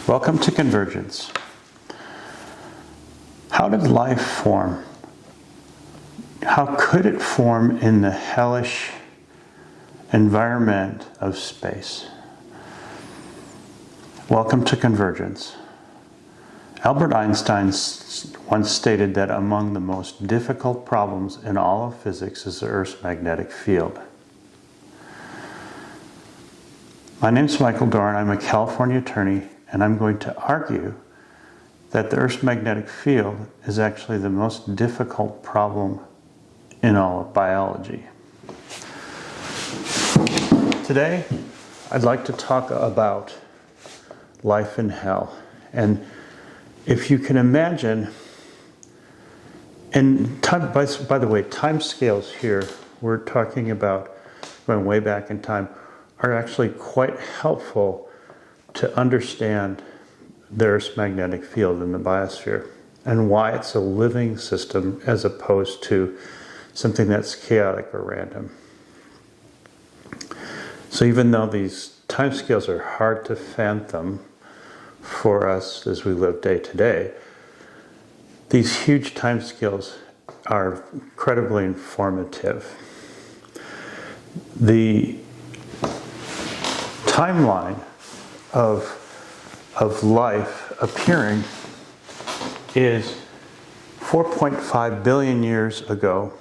Welcome to Convergence. How did life form? How could it form in the hellish environment of space? Welcome to Convergence. Albert Einstein once stated that among the most difficult problems in all of physics is the Earth's magnetic field. My name is Michael Doran. I'm a California attorney, and I'm going to argue that the Earth's magnetic field is actually the most difficult problem in all of biology. Today, I'd like to talk about life in hell. And if you can imagine, and time, by the way, time scales here, we're talking about going way back in time, are actually quite helpful to understand the Earth's magnetic field in the biosphere and why it's a living system as opposed to something that's chaotic or random. So even though these timescales are hard to fathom for us as we live day to day, these huge timescales are incredibly informative. The timeline of life appearing is 4.5 billion years ago.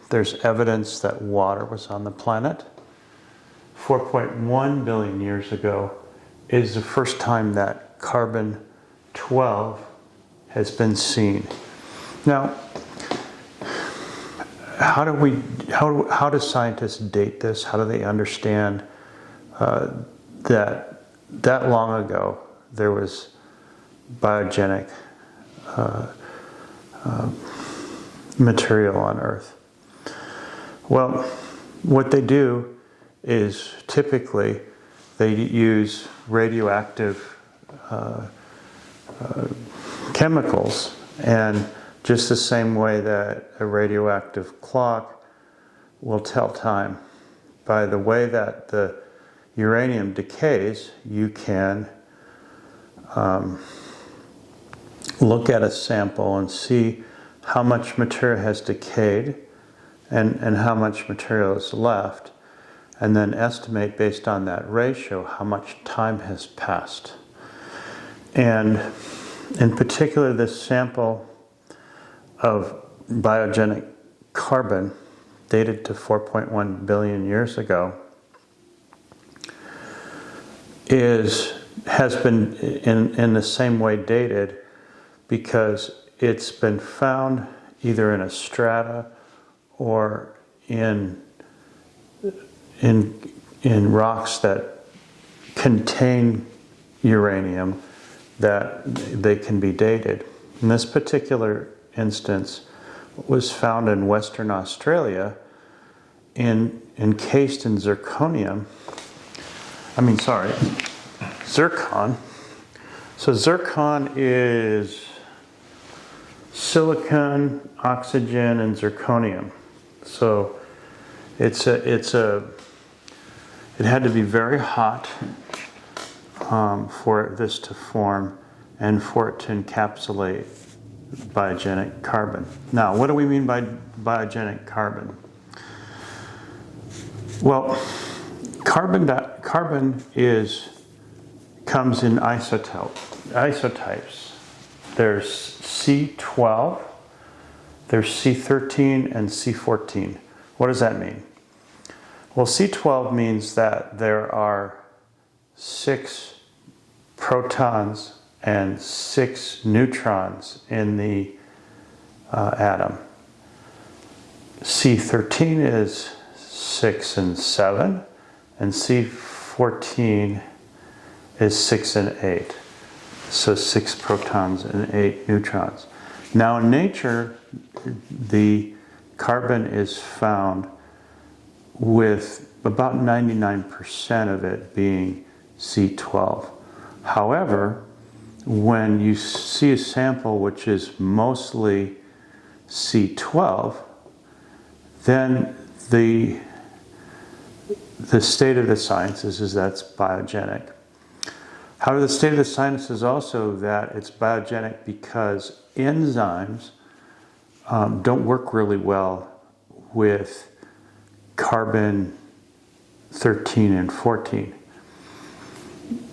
There's evidence that water was on the planet. 4.1 billion years ago is the first time that carbon-12 has been seen. Now, how do scientists date this? How do they understand that long ago there was biogenic material on Earth? Well, what they do is typically they use radioactive chemicals, and just the same way that a radioactive clock will tell time, by the way that the uranium decays, you can look at a sample and see how much material has decayed and how much material is left, and then estimate based on that ratio how much time has passed. And in particular, this sample of biogenic carbon dated to 4.1 billion years ago has been in the same way dated because it's been found either in a strata or in rocks that contain uranium that they can be dated. In this particular instance, was found in Western Australia encased in zircon. So zircon is silicon, oxygen, and zirconium. So it had to be very hot for this to form and for it to encapsulate biogenic carbon. Now, what do we mean by biogenic carbon? Well, carbon comes in isotypes. There's C12, there's C13, and C14. What does that mean? Well, C12 means that there are 6 protons and 6 neutrons in the atom. C13 is 6 and 7, and C14 is 6 and 8. So 6 protons and 8 neutrons. Now in nature, the carbon is found with about 99% of it being C12. However, when you see a sample which is mostly C12, then the state of the science is that's biogenic. However, the state of the science is also that it's biogenic because enzymes don't work really well with carbon 13 and 14.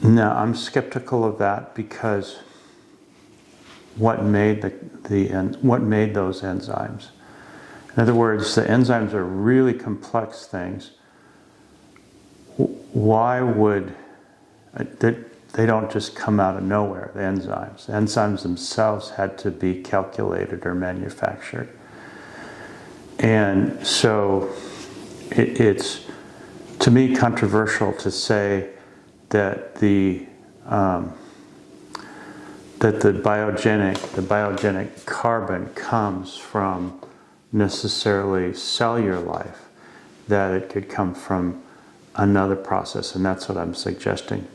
Now, I'm skeptical of that because what made what made those enzymes? In other words, the enzymes are really complex things. Why would they don't just come out of nowhere? The enzymes themselves had to be calculated or manufactured, and so it's to me controversial to say that the biogenic carbon comes from necessarily cellular life, that it could come from another process, and that's what I'm suggesting.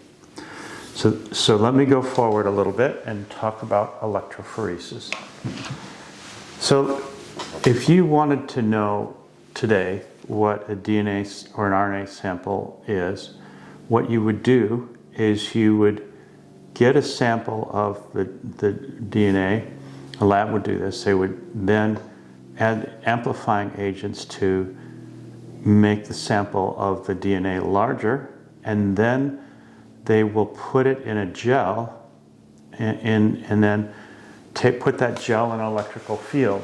So let me go forward a little bit and talk about electrophoresis. So if you wanted to know today what a DNA or an RNA sample is, what you would do is you would get a sample of the DNA. A lab would do this. They would then add amplifying agents to make the sample of the DNA larger, and then they will put it in a gel and then put that gel in an electrical field.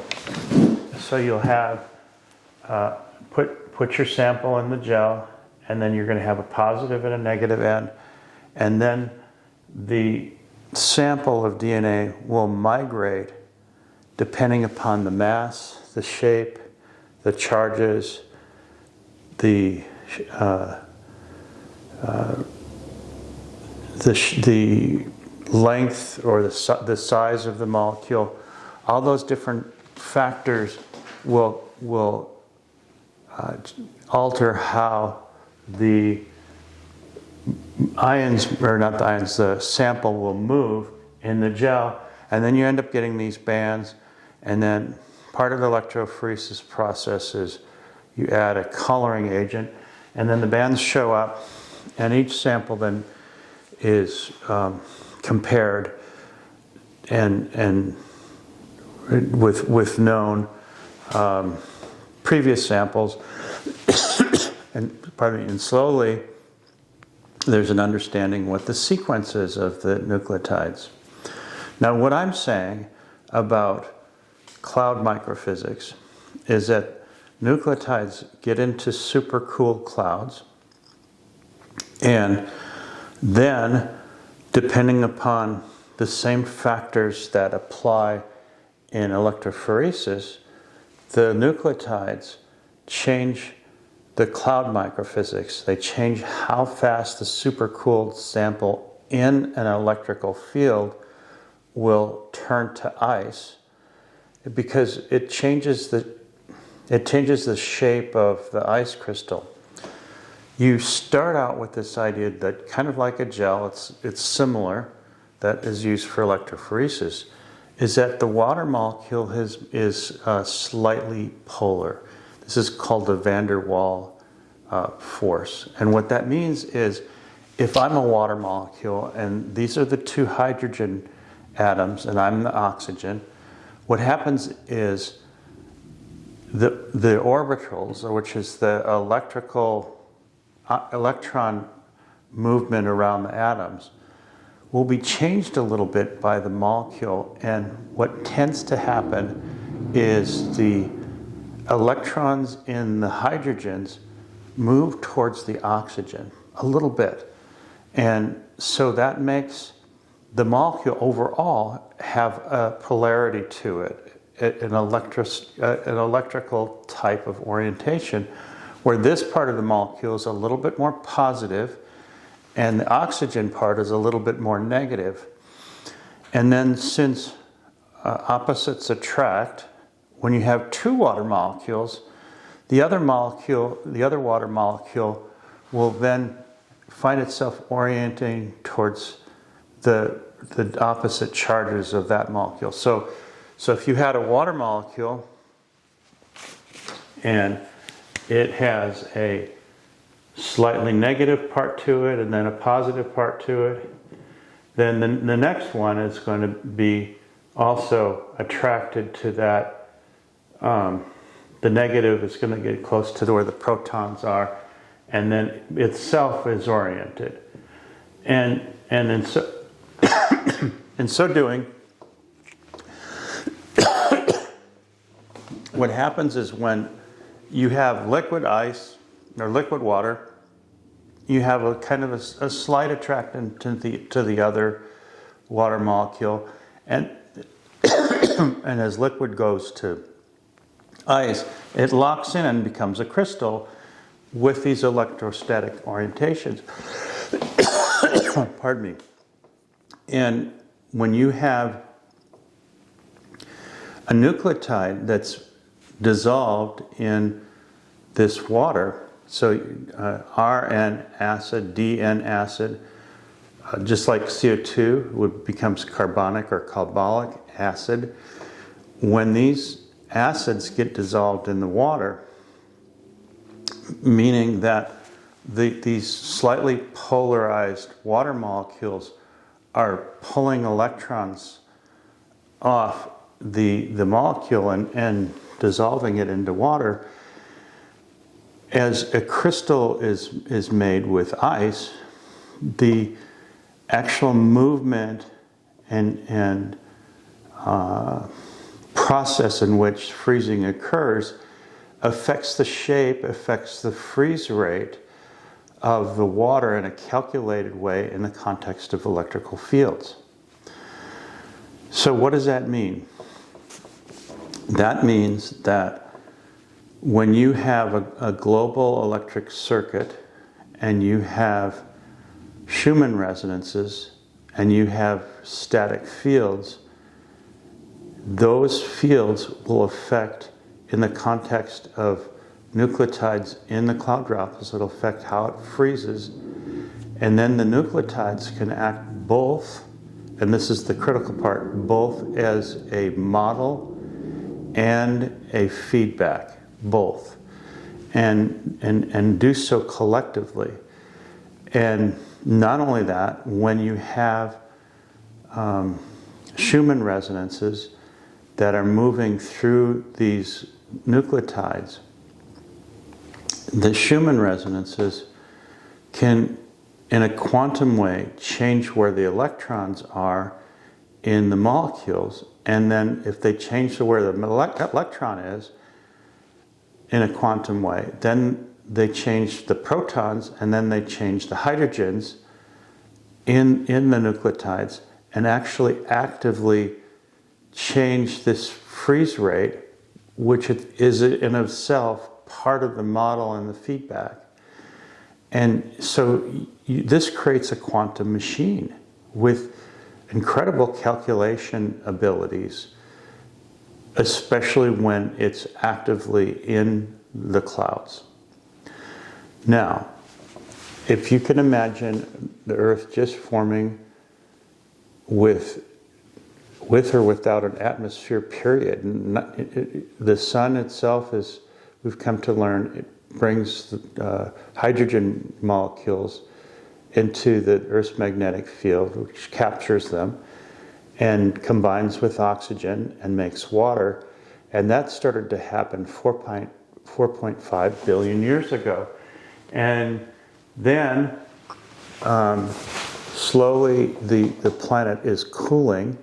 So you'll have put your sample in the gel, and then you're going to have a positive and a negative end, and then the sample of DNA will migrate depending upon the mass, the shape, the charges, the length or the size of the molecule. All those different factors will alter how the the sample will move in the gel, and then you end up getting these bands. And then part of the electrophoresis process is you add a coloring agent, and then the bands show up, and each sample then is compared and with known previous samples, and slowly there's an understanding what the sequence is of the nucleotides. Now, what I'm saying about cloud microphysics is that nucleotides get into supercooled clouds, and then, depending upon the same factors that apply in electrophoresis, the nucleotides change the cloud microphysics. They change how fast the supercooled sample in an electrical field will turn to ice, because it changes the shape of the ice crystal. You start out with this idea that kind of like a gel, it's similar, that is used for electrophoresis, is that the water molecule is slightly polar. This is called the van der Waals force. And what that means is, if I'm a water molecule and these are the two hydrogen atoms and I'm the oxygen, what happens is the orbitals, which is the electron movement around the atoms, will be changed a little bit by the molecule. And what tends to happen is the electrons in the hydrogens move towards the oxygen a little bit. And so that makes the molecule overall have a polarity to it, an electrical type of orientation, where this part of the molecule is a little bit more positive and the oxygen part is a little bit more negative. And then, since opposites attract, when you have two water molecules, the other water molecule will then find itself orienting towards the opposite charges of that molecule. So if you had a water molecule and it has a slightly negative part to it and then a positive part to it, then the next one is going to be also attracted to that. The negative is going to get close to where the protons are, and then itself is oriented. And in so, in so doing, what happens is when you have liquid ice or liquid water, you have a kind of a slight attraction to the other water molecule, and and as liquid goes to ice, it locks in and becomes a crystal with these electrostatic orientations. Pardon me. And when you have a nucleotide that's dissolved in this water, so Rn acid, Dn acid, just like CO2 becomes carbonic or carbolic acid, when these acids get dissolved in the water, meaning that these slightly polarized water molecules are pulling electrons off the molecule and dissolving it into water. As a crystal is made with ice, the actual movement and process in which freezing occurs affects the shape, affects the freeze rate of the water in a calculated way in the context of electrical fields. So what does that mean? That means that when you have a global electric circuit and you have Schumann resonances and you have static fields, those fields will affect, in the context of nucleotides in the cloud droplets, it'll affect how it freezes. And then the nucleotides can act both, and this is the critical part, both as a model and a feedback, both. And do so collectively. And not only that, when you have Schumann resonances that are moving through these nucleotides, the Schumann resonances can, in a quantum way, change where the electrons are in the molecules, and then if they change to where the electron is in a quantum way, then they change the protons, and then they change the hydrogens in the nucleotides, and actually actively change this freeze rate, which is in itself part of the model and the feedback. And so this creates a quantum machine with incredible calculation abilities, especially when it's actively in the clouds. Now, if you can imagine the Earth just forming with or without an atmosphere, period. The sun itself, is, we've come to learn, it brings hydrogen molecules into the Earth's magnetic field, which captures them and combines with oxygen and makes water. And that started to happen 4.5 billion years ago. And then slowly the planet is cooling,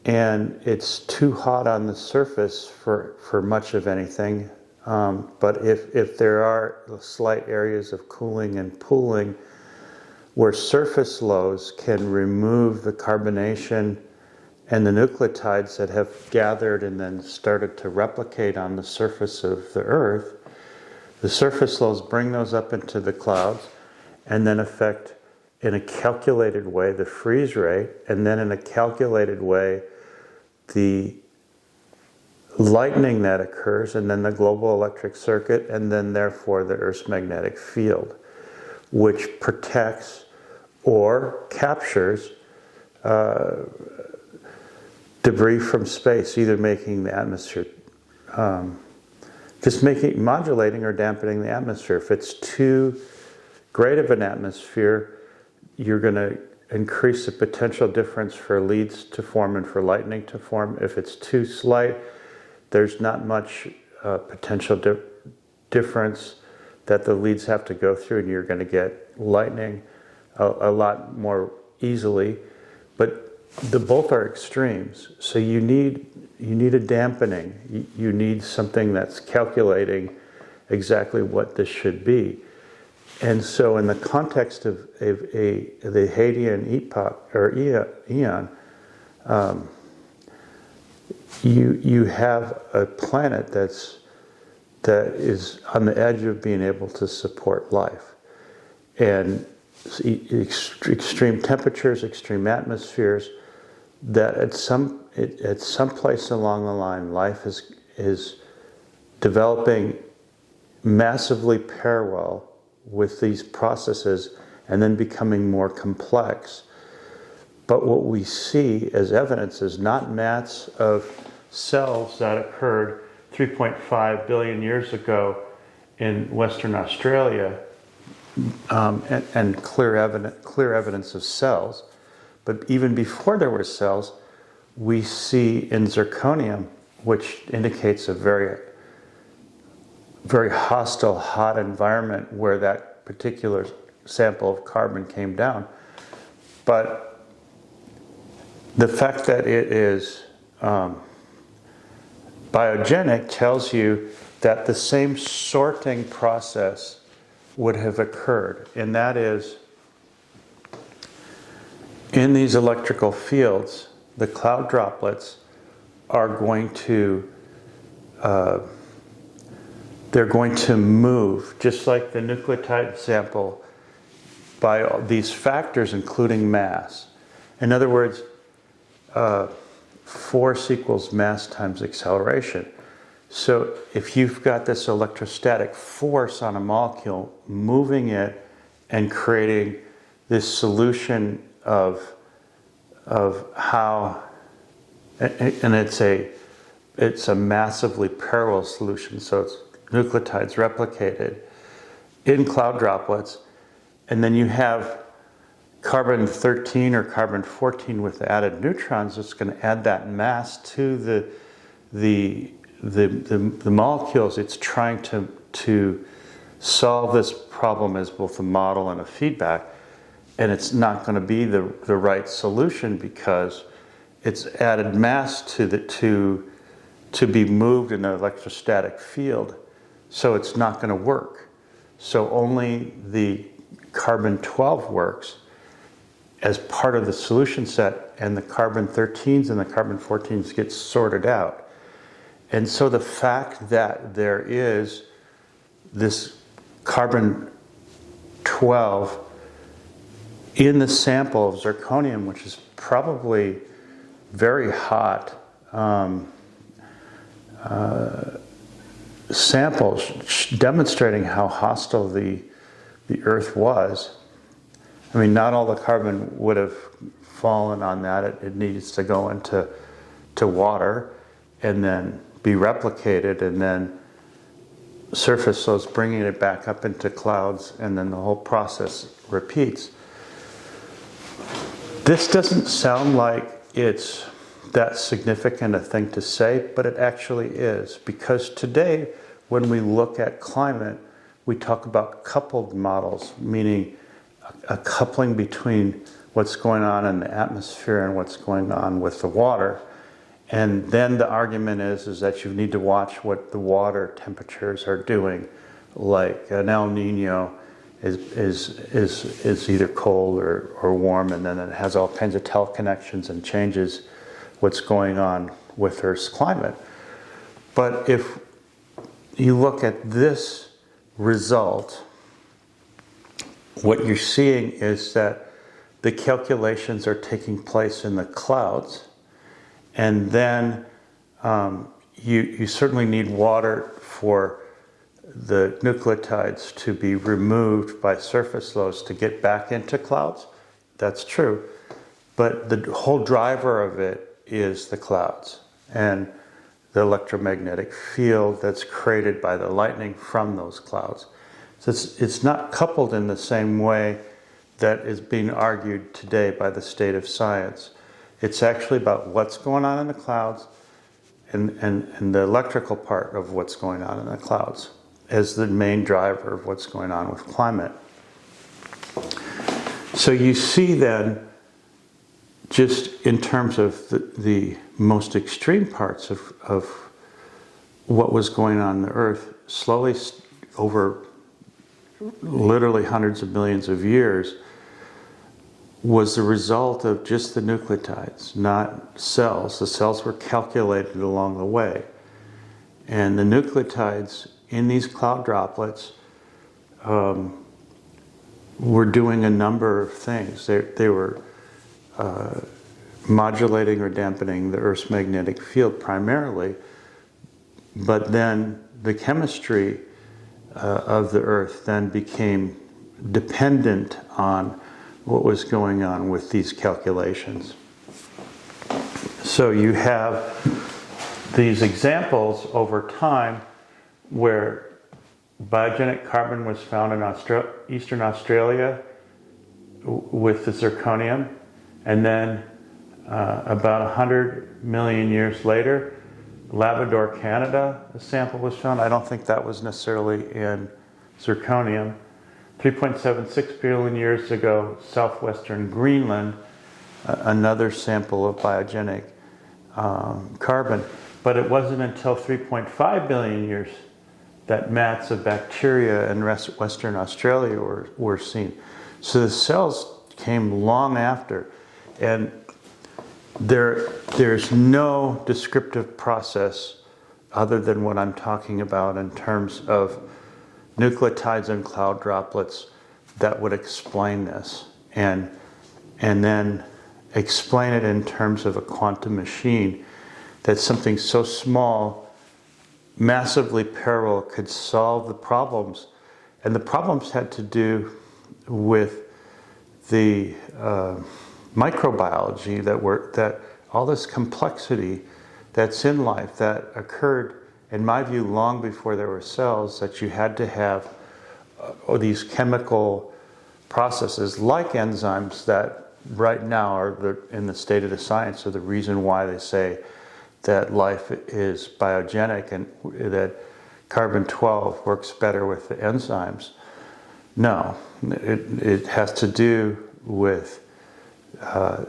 and it's too hot on the surface for much of anything. But if there are slight areas of cooling and pooling where surface lows can remove the carbonation and the nucleotides that have gathered and then started to replicate on the surface of the Earth, the surface lows bring those up into the clouds and then affect, in a calculated way, the freeze rate, and then in a calculated way the lightning that occurs, and then the global electric circuit, and then therefore the Earth's magnetic field, which protects or captures debris from space, either making the atmosphere, modulating or dampening the atmosphere. If it's too great of an atmosphere, you're going to increase the potential difference for leads to form and for lightning to form. If it's too slight, there's not much potential difference that the leads have to go through, and you're going to get lightning a lot more easily. But both are extremes. So you need a dampening. You need something that's calculating exactly what this should be. And so in the context of the Hadeon epoch or eon, you have a planet that is on the edge of being able to support life, and extreme temperatures, extreme atmospheres. That at some place along the line, life is developing massively parallel with these processes, and then becoming more complex. But what we see as evidence is not mats of cells that occurred 3.5 billion years ago in Western Australia, and clear evidence of cells. But even before there were cells, we see in zirconium, which indicates a very, very hostile, hot environment where that particular sample of carbon came down. But the fact that it is biogenic tells you that the same sorting process would have occurred, and that is, in these electrical fields, the cloud droplets are going to they're going to move, just like the nucleotide sample, by these factors, including mass. In other words, force equals mass times acceleration. So if you've got this electrostatic force on a molecule, moving it and creating this solution of how, and it's a massively parallel solution, so it's nucleotides replicated in cloud droplets, and then you have carbon 13 or carbon 14 with added neutrons. It's going to add that mass to the molecules. It's trying to solve this problem as both a model and a feedback, and it's not going to be the right solution because it's added mass to be moved in an electrostatic field, so it's not going to work. So only the carbon 12 works as part of the solution set, and the carbon 13s and the carbon 14s get sorted out. And so the fact that there is this carbon 12 in the sample of zirconium, which is probably very hot samples, demonstrating how hostile the Earth was. I mean, not all the carbon would have fallen on that. It needs to go into water and then be replicated, and then surface those, bringing it back up into clouds, and then the whole process repeats. This doesn't sound like it's that significant a thing to say, but it actually is, because today when we look at climate, we talk about coupled models, meaning a coupling between what's going on in the atmosphere and what's going on with the water. And then the argument is that you need to watch what the water temperatures are doing, like an El Nino is either cold or warm, and then it has all kinds of teleconnections and changes what's going on with Earth's climate. But if you look at this result, what you're seeing is that the calculations are taking place in the clouds, and then you certainly need water for the nucleotides to be removed by surface loads to get back into clouds. That's true. But the whole driver of it is the clouds and the electromagnetic field that's created by the lightning from those clouds. So it's not coupled in the same way that is being argued today by the state of science. It's actually about what's going on in the clouds and the electrical part of what's going on in the clouds as the main driver of what's going on with climate. So you see then, just in terms of the most extreme parts of what was going on in the Earth, slowly over literally hundreds of millions of years, was the result of just the nucleotides, not cells. The cells were calculated along the way. And the nucleotides in these cloud droplets were doing a number of things. They were modulating or dampening the Earth's magnetic field primarily, but then the chemistry of the Earth then became dependent on what was going on with these calculations. So you have these examples over time where biogenic carbon was found in Eastern Australia with the zirconium, and then about 100 million years later, Labrador, Canada, a sample was found. I don't think that was necessarily in zirconium. 3.76 billion years ago, southwestern Greenland, another sample of biogenic carbon. But it wasn't until 3.5 billion years that mats of bacteria in Western Australia were seen. So the cells came long after. And there's no descriptive process other than what I'm talking about in terms of nucleotides and cloud droplets that would explain this, and then explain it in terms of a quantum machine, that something so small, massively parallel, could solve the problems. And the problems had to do with the microbiology, that all this complexity that's in life that occurred, in my view, long before there were cells, that you had to have these chemical processes like enzymes that right now are in the state of the science are the reason why they say that life is biogenic and that carbon-12 works better with the enzymes. No, it has to do with the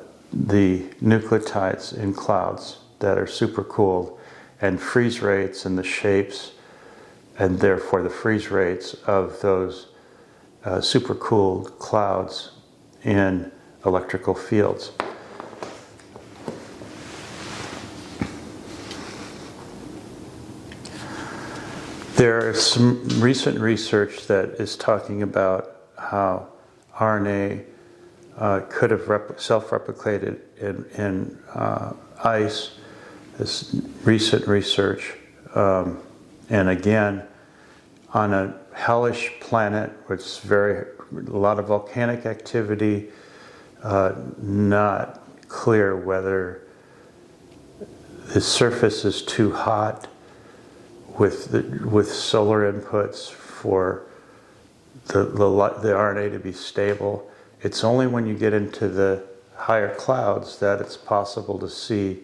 nucleotides in clouds that are supercooled, and freeze rates and the shapes, and therefore the freeze rates of those supercooled clouds in electrical fields. There is some recent research that is talking about how RNA could have self-replicated in ice. This recent research, and again, on a hellish planet, which is a lot of volcanic activity, not clear whether the surface is too hot with solar inputs for the RNA to be stable. It's only when you get into the higher clouds that it's possible to see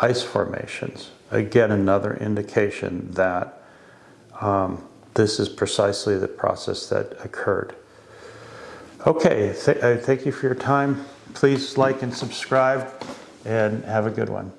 ice formations. Again, another indication that this is precisely the process that occurred. Okay, thank you for your time. Please like and subscribe, and have a good one.